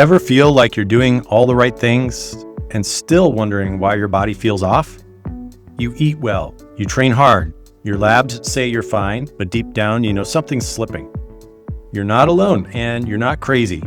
Ever feel like you're doing all the right things and still wondering why your body feels off? You eat well, you train hard, your labs say you're fine, but deep down you know something's slipping. You're not alone and you're not crazy.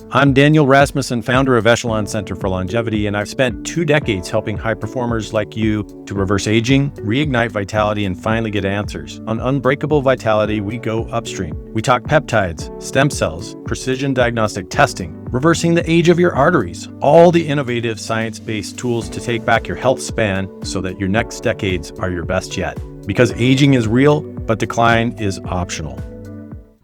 I'm Daniel Rasmussen, founder of Echelon Center for Longevity, and I've spent 2 decades helping high performers like you to reverse aging, reignite vitality, and finally get answers. On Unbreakable Vitality, we go upstream. We talk peptides, stem cells, precision diagnostic testing, reversing the age of your arteries, all the innovative science-based tools to take back your health span so that your next decades are your best yet. Because aging is real, but decline is optional.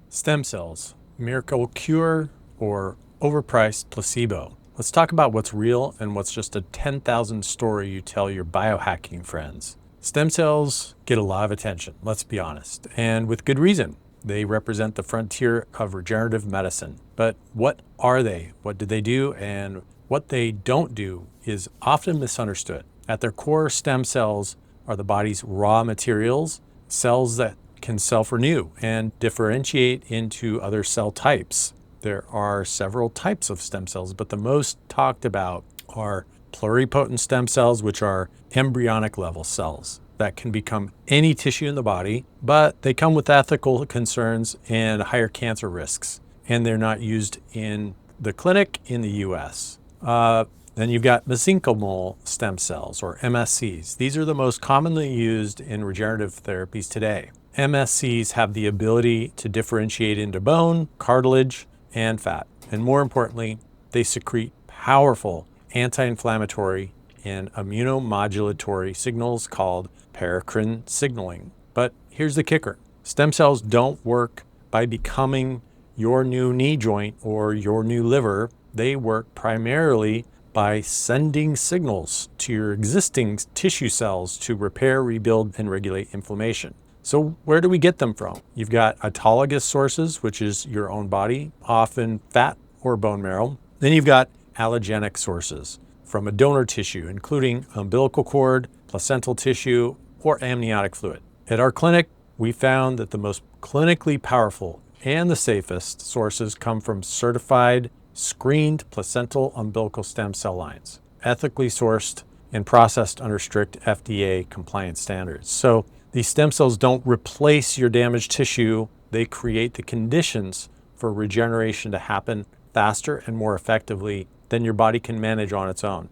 Stem cells, miracle cure or overpriced placebo. Let's talk about what's real and what's just a 10,000 story you tell your biohacking friends. Stem cells get a lot of attention, let's be honest, and with good reason. They represent the frontier of regenerative medicine. But what are they? What do they do? And what they don't do is often misunderstood. At their core, stem cells are the body's raw materials, cells that can self-renew and differentiate into other cell types. There are several types of stem cells, but the most talked about are pluripotent stem cells, which are embryonic level cells that can become any tissue in the body, but they come with ethical concerns and higher cancer risks, and they're not used in the clinic in the US. Then you've got mesenchymal stem cells, or MSCs. These are the most commonly used in regenerative therapies today. MSCs have the ability to differentiate into bone, cartilage, and fat. And more importantly, they secrete powerful anti-inflammatory and immunomodulatory signals called paracrine signaling. But here's the kicker. Stem cells don't work by becoming your new knee joint or your new liver. They work primarily by sending signals to your existing tissue cells to repair, rebuild, and regulate inflammation. So where do we get them from? You've got autologous sources, which is your own body, often fat or bone marrow. Then you've got allogenic sources from a donor tissue, including umbilical cord, placental tissue, or amniotic fluid. At our clinic, we found that the most clinically powerful and the safest sources come from certified, screened placental umbilical stem cell lines, ethically sourced and processed under strict FDA compliance standards. So these stem cells don't replace your damaged tissue. They create the conditions for regeneration to happen faster and more effectively than your body can manage on its own.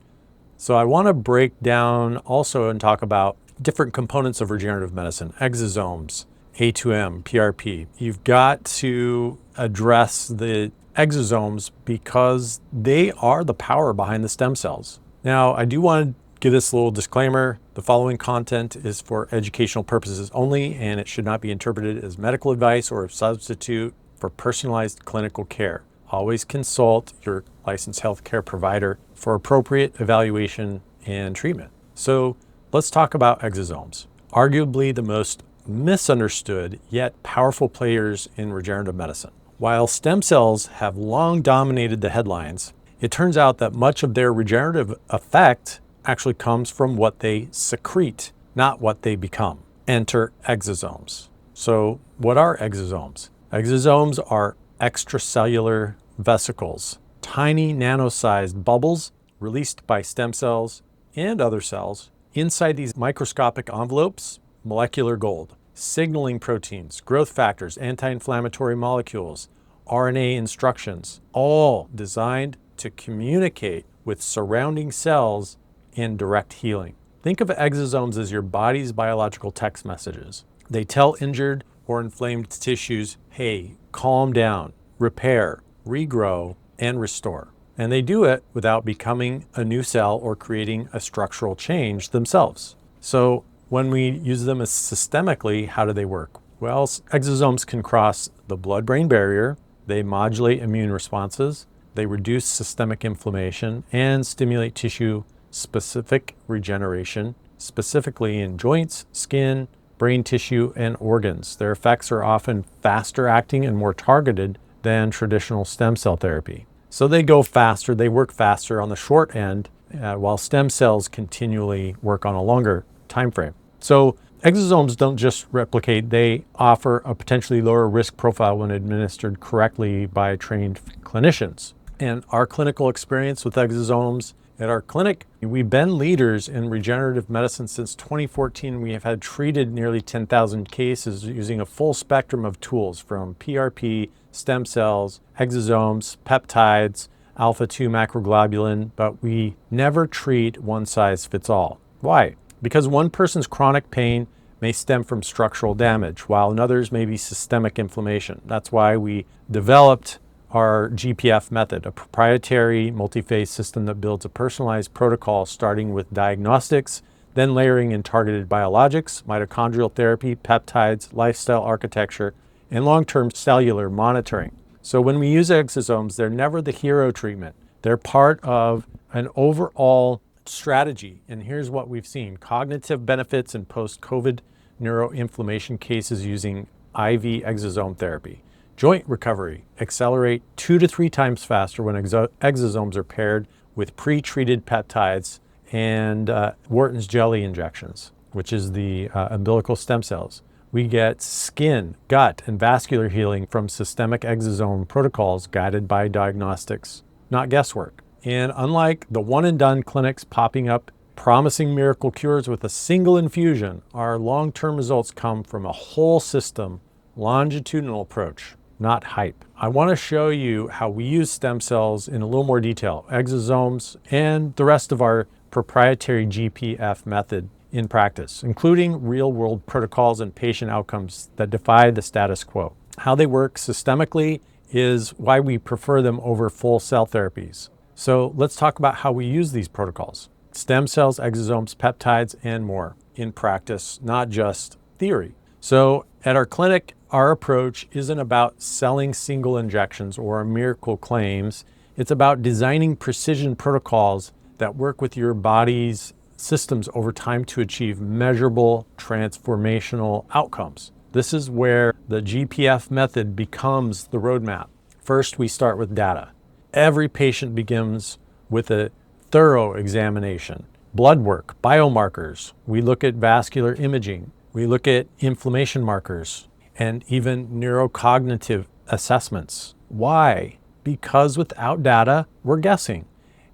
So I want to break down also and talk about different components of regenerative medicine, exosomes, A2M, PRP. You've got to address the exosomes because they are the power behind the stem cells. Now, I do want to give this little disclaimer. The following content is for educational purposes only, and it should not be interpreted as medical advice or a substitute for personalized clinical care. Always consult your licensed healthcare provider for appropriate evaluation and treatment. So let's talk about exosomes, arguably the most misunderstood yet powerful players in regenerative medicine. While stem cells have long dominated the headlines, it turns out that much of their regenerative effect actually comes from what they secrete, not what they become. Enter exosomes. So what are exosomes? Exosomes are extracellular vesicles, tiny nano-sized bubbles released by stem cells and other cells. Inside these microscopic envelopes, molecular gold, signaling proteins, growth factors, anti-inflammatory molecules, RNA instructions, all designed to communicate with surrounding cells in direct healing. Think of exosomes as your body's biological text messages. They tell injured or inflamed tissues, hey, calm down, repair, regrow, and restore. And they do it without becoming a new cell or creating a structural change themselves. So when we use them as systemically, how do they work? Well, exosomes can cross the blood-brain barrier, they modulate immune responses, they reduce systemic inflammation, and stimulate tissue-specific regeneration, specifically in joints, skin, brain tissue, and organs. Their effects are often faster acting and more targeted than traditional stem cell therapy. So they go faster, they work faster on the short end, while stem cells continually work on a longer time frame. So exosomes don't just replicate, they offer a potentially lower risk profile when administered correctly by trained clinicians. and our clinical experience with exosomes at our clinic. We've been leaders in regenerative medicine since 2014. We have had treated nearly 10,000 cases using a full spectrum of tools from PRP, stem cells, exosomes, peptides, alpha-2 macroglobulin, but we never treat one size fits all. Why? Because one person's chronic pain may stem from structural damage, while another's may be systemic inflammation. That's why we developed our GPF method, a proprietary multi-phase system that builds a personalized protocol starting with diagnostics, then layering in targeted biologics, mitochondrial therapy, peptides, lifestyle architecture, and long-term cellular monitoring. So when we use exosomes, they're never the hero treatment. They're part of an overall strategy. And here's what we've seen: cognitive benefits in post-COVID neuroinflammation cases using IV exosome therapy. Joint recovery accelerate 2 to 3 times faster when exosomes are paired with pre-treated peptides and Wharton's jelly injections, which is the umbilical stem cells. We get skin, gut, and vascular healing from systemic exosome protocols guided by diagnostics, not guesswork. And unlike the one-and-done clinics popping up promising miracle cures with a single infusion, our long-term results come from a whole system, longitudinal approach, not hype. I want to show you how we use stem cells in a little more detail, exosomes, and the rest of our proprietary GPF method in practice, including real-world protocols and patient outcomes that defy the status quo. How they work systemically is why we prefer them over full cell therapies. So let's talk about how we use these protocols: stem cells, exosomes, peptides, and more in practice, not just theory. So at our clinic, our approach isn't about selling single injections or miracle claims. It's about designing precision protocols that work with your body's systems over time to achieve measurable transformational outcomes. This is where the GPF method becomes the roadmap. First, we start with data. Every patient begins with a thorough examination, blood work, biomarkers. We look at vascular imaging. We look at inflammation markers and even neurocognitive assessments. Why? Because without data, we're guessing,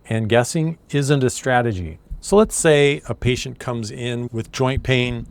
and guessing isn't a strategy. So let's say a patient comes in with joint pain,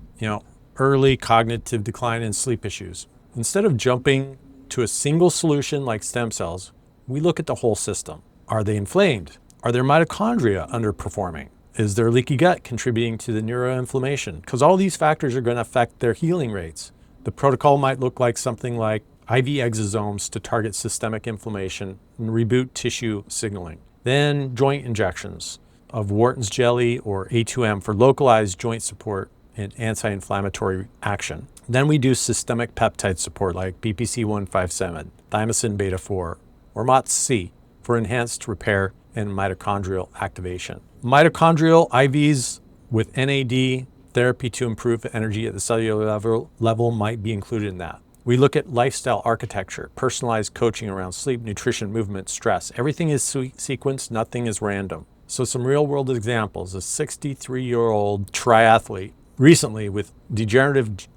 early cognitive decline and sleep issues. Instead of jumping to a single solution like stem cells, we look at the whole system. Are they inflamed? Are their mitochondria underperforming? Is their leaky gut contributing to the neuroinflammation? Because all these factors are going to affect their healing rates. The protocol might look like something like IV exosomes to target systemic inflammation and reboot tissue signaling. Then joint injections of Wharton's jelly or A2M for localized joint support and anti-inflammatory action. Then we do systemic peptide support like BPC-157, thymosin beta-4, or MOTS-C for enhanced repair and mitochondrial activation. Mitochondrial IVs with NAD therapy to improve energy at the cellular level might be included in that. We look at lifestyle architecture, personalized coaching around sleep, nutrition, movement, stress. Everything is sequenced, nothing is random. So some real-world examples: a 63-year-old triathlete recently with degenerative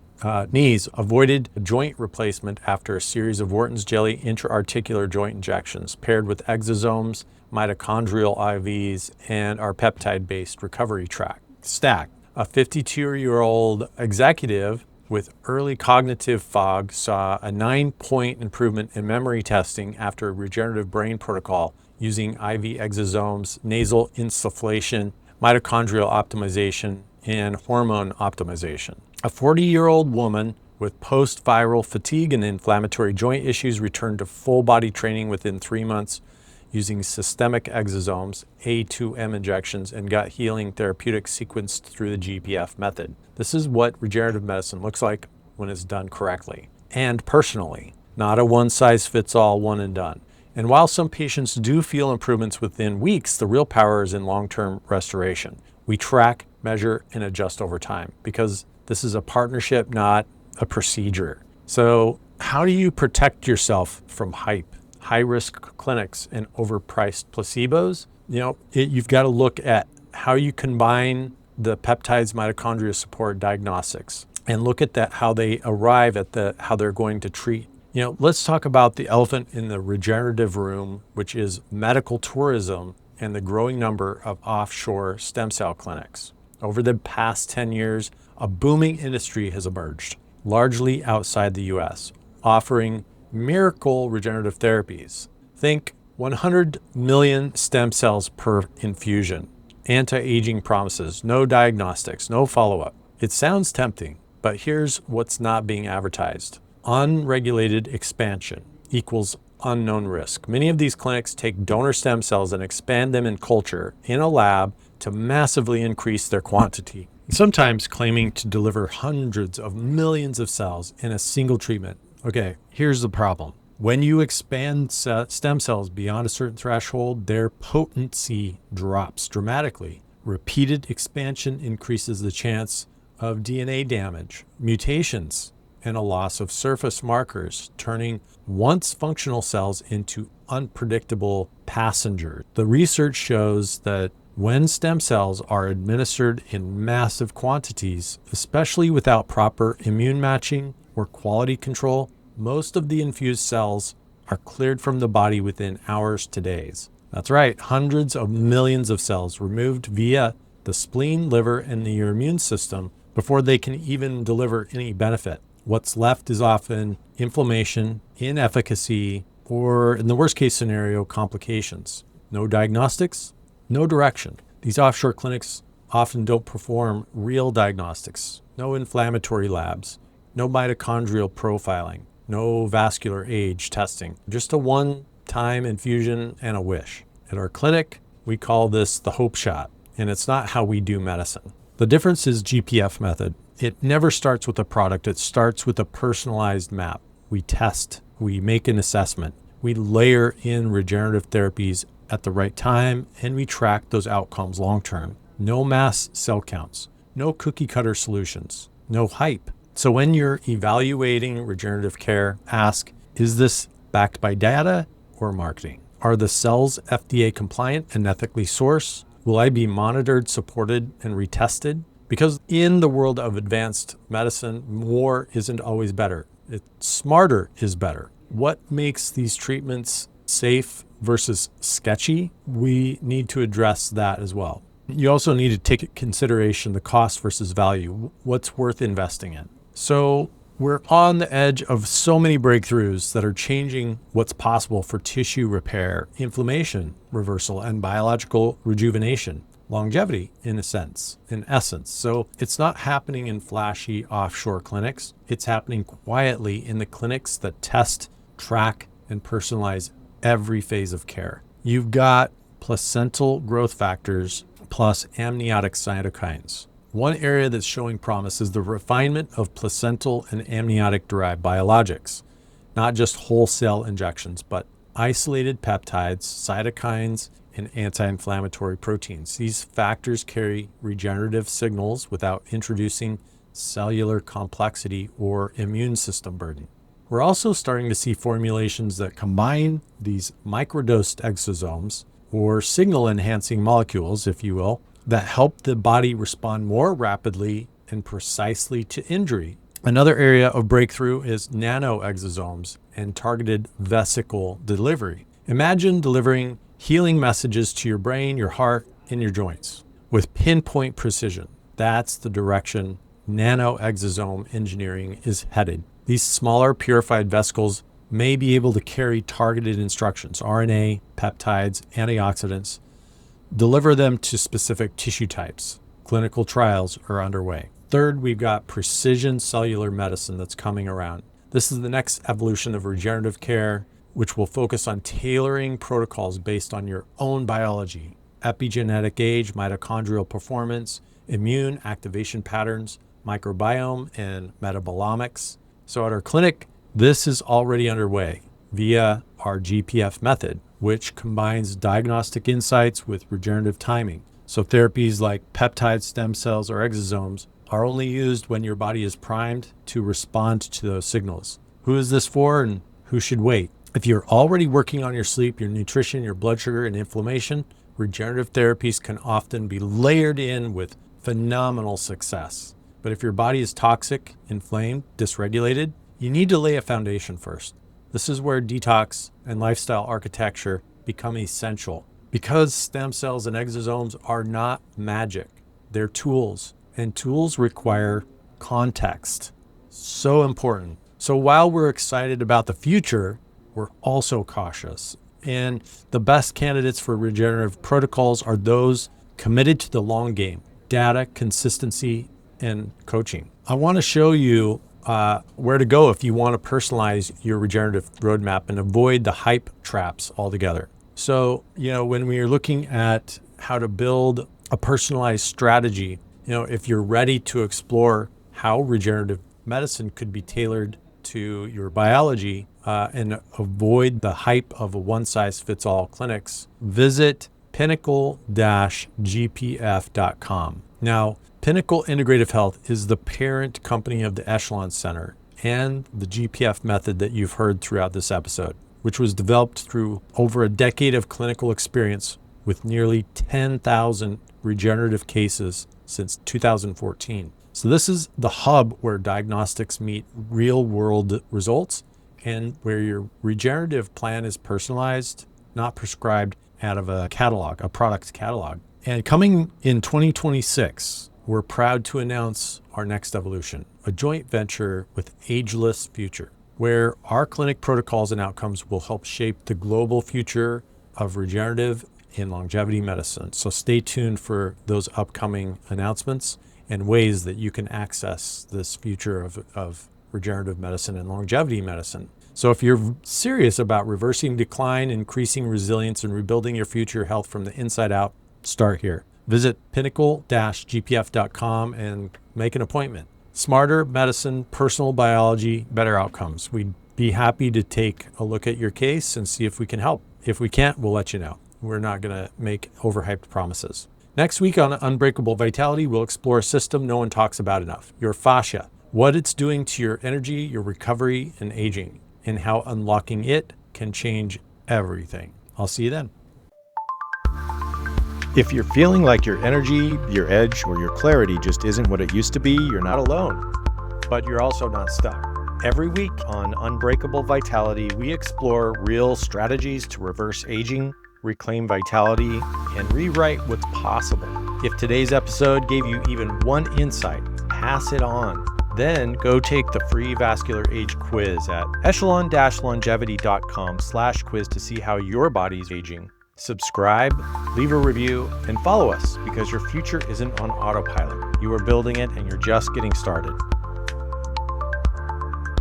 knees avoided a joint replacement after a series of Wharton's jelly intra-articular joint injections paired with exosomes, mitochondrial IVs, and our peptide-based recovery stack. A 52-year-old executive with early cognitive fog saw a 9-point improvement in memory testing after a regenerative brain protocol using IV exosomes, nasal insufflation, mitochondrial optimization, and hormone optimization. A 40-year-old woman with post-viral fatigue and inflammatory joint issues returned to full-body training within 3 months using systemic exosomes, A2M injections, and gut healing therapeutics sequenced through the GPF method. This is what regenerative medicine looks like when it's done correctly and personally, not a one-size-fits-all, one and done. And while some patients do feel improvements within weeks, the real power is in long-term restoration. We track, measure, and adjust over time because this is a partnership, not a procedure. So how do you protect yourself from hype, high-risk clinics, and overpriced placebos? You've got to look at how you combine the peptides, mitochondria support diagnostics, and look at that, how they arrive at how they're going to treat Let's talk about the elephant in the regenerative room, which is medical tourism and the growing number of offshore stem cell clinics. Over the past 10 years, a booming industry has emerged, largely outside the US, offering miracle regenerative therapies. Think 100 million stem cells per infusion, anti-aging promises, no diagnostics, no follow-up. It sounds tempting, but here's what's not being advertised. Unregulated expansion equals unknown risk. Many of these clinics take donor stem cells and expand them in culture in a lab to massively increase their quantity, sometimes claiming to deliver hundreds of millions of cells in a single treatment. Okay, here's the problem. When you expand stem cells beyond a certain threshold, their potency drops dramatically. Repeated expansion increases the chance of DNA damage, mutations, and a loss of surface markers, turning once functional cells into unpredictable passengers. The research shows that when stem cells are administered in massive quantities, especially without proper immune matching or quality control, most of the infused cells are cleared from the body within hours to days. That's right, hundreds of millions of cells removed via the spleen, liver, and your immune system before they can even deliver any benefit. What's left is often inflammation, inefficacy, or in the worst case scenario, complications. No diagnostics, no direction. These offshore clinics often don't perform real diagnostics. No inflammatory labs, no mitochondrial profiling, no vascular age testing. Just a one-time infusion and a wish. At our clinic, we call this the hope shot, and it's not how we do medicine. The difference is GPF method. It never starts with a product. It starts with a personalized map. We test, we make an assessment, we layer in regenerative therapies at the right time, and we track those outcomes long-term. No mass cell counts, no cookie cutter solutions, no hype. So when you're evaluating regenerative care, ask, is this backed by data or marketing? Are the cells FDA compliant and ethically sourced? Will I be monitored, supported, and retested? Because in the world of advanced medicine, more isn't always better. Smarter is better. What makes these treatments safe versus sketchy? We need to address that as well. You also need to take into consideration the cost versus value. What's worth investing in? So we're on the edge of so many breakthroughs that are changing what's possible for tissue repair, inflammation reversal, and biological rejuvenation. Longevity, in essence. So it's not happening in flashy offshore clinics. It's happening quietly in the clinics that test, track, and personalize every phase of care. You've got placental growth factors plus amniotic cytokines. One area that's showing promise is the refinement of placental and amniotic-derived biologics, not just wholesale injections, but isolated peptides, cytokines, and anti-inflammatory proteins. These factors carry regenerative signals without introducing cellular complexity or immune system burden. We're also starting to see formulations that combine these microdosed exosomes, or signal-enhancing molecules, if you will, that help the body respond more rapidly and precisely to injury. Another area of breakthrough is nano-exosomes and targeted vesicle delivery. Imagine delivering healing messages to your brain, your heart, and your joints with pinpoint precision. That's the direction nano-exosome engineering is headed. These smaller purified vesicles may be able to carry targeted instructions, RNA, peptides, antioxidants, deliver them to specific tissue types. Clinical trials are underway. Third, we've got precision cellular medicine that's coming around. This is the next evolution of regenerative care, which will focus on tailoring protocols based on your own biology, epigenetic age, mitochondrial performance, immune activation patterns, microbiome, and metabolomics. So at our clinic, this is already underway via our GPF method, which combines diagnostic insights with regenerative timing. So therapies like peptide stem cells or exosomes are only used when your body is primed to respond to those signals. Who is this for and who should wait? If you're already working on your sleep, your nutrition, your blood sugar, and inflammation, regenerative therapies can often be layered in with phenomenal success. But if your body is toxic, inflamed, dysregulated, you need to lay a foundation first. This is where detox and lifestyle architecture become essential. Because stem cells and exosomes are not magic, they're tools, and tools require context. So important. So while we're excited about the future, we're also cautious. And the best candidates for regenerative protocols are those committed to the long game, data, consistency, and coaching. I want to show you where to go if you want to personalize your regenerative roadmap and avoid the hype traps altogether. So, when we are looking at how to build a personalized strategy, if you're ready to explore how regenerative medicine could be tailored to your biology and avoid the hype of a one-size-fits-all clinics, visit pinnacle-gpf.com. Now, Pinnacle Integrative Health is the parent company of the Echelon Center and the GPF method that you've heard throughout this episode, which was developed through over a decade of clinical experience with nearly 10,000 regenerative cases since 2014. So this is the hub where diagnostics meet real-world results and where your regenerative plan is personalized, not prescribed out of a catalog, a product catalog. And coming in 2026, we're proud to announce our next evolution, a joint venture with Ageless Future, where our clinic protocols and outcomes will help shape the global future of regenerative and longevity medicine. So stay tuned for those upcoming announcements and ways that you can access this future of regenerative medicine and longevity medicine. So if you're serious about reversing decline, increasing resilience, and rebuilding your future health from the inside out, start here. Visit pinnacle-gpf.com and make an appointment. Smarter medicine, personal biology, better outcomes. We'd be happy to take a look at your case and see if we can help. If we can't, we'll let you know. We're not going to make overhyped promises. Next week on Unbreakable Vitality, we'll explore a system no one talks about enough, your fascia, what it's doing to your energy, your recovery, and aging, and how unlocking it can change everything. I'll see you then. If you're feeling like your energy, your edge, or your clarity just isn't what it used to be, you're not alone. But you're also not stuck. Every week on Unbreakable Vitality, we explore real strategies to reverse aging, reclaim vitality, and rewrite what's possible. If today's episode gave you even one insight, pass it on. Then go take the free vascular age quiz at echelon-longevity.com/quiz to see how your body's aging. Subscribe, leave a review, and follow us because your future isn't on autopilot. You are building it and you're just getting started.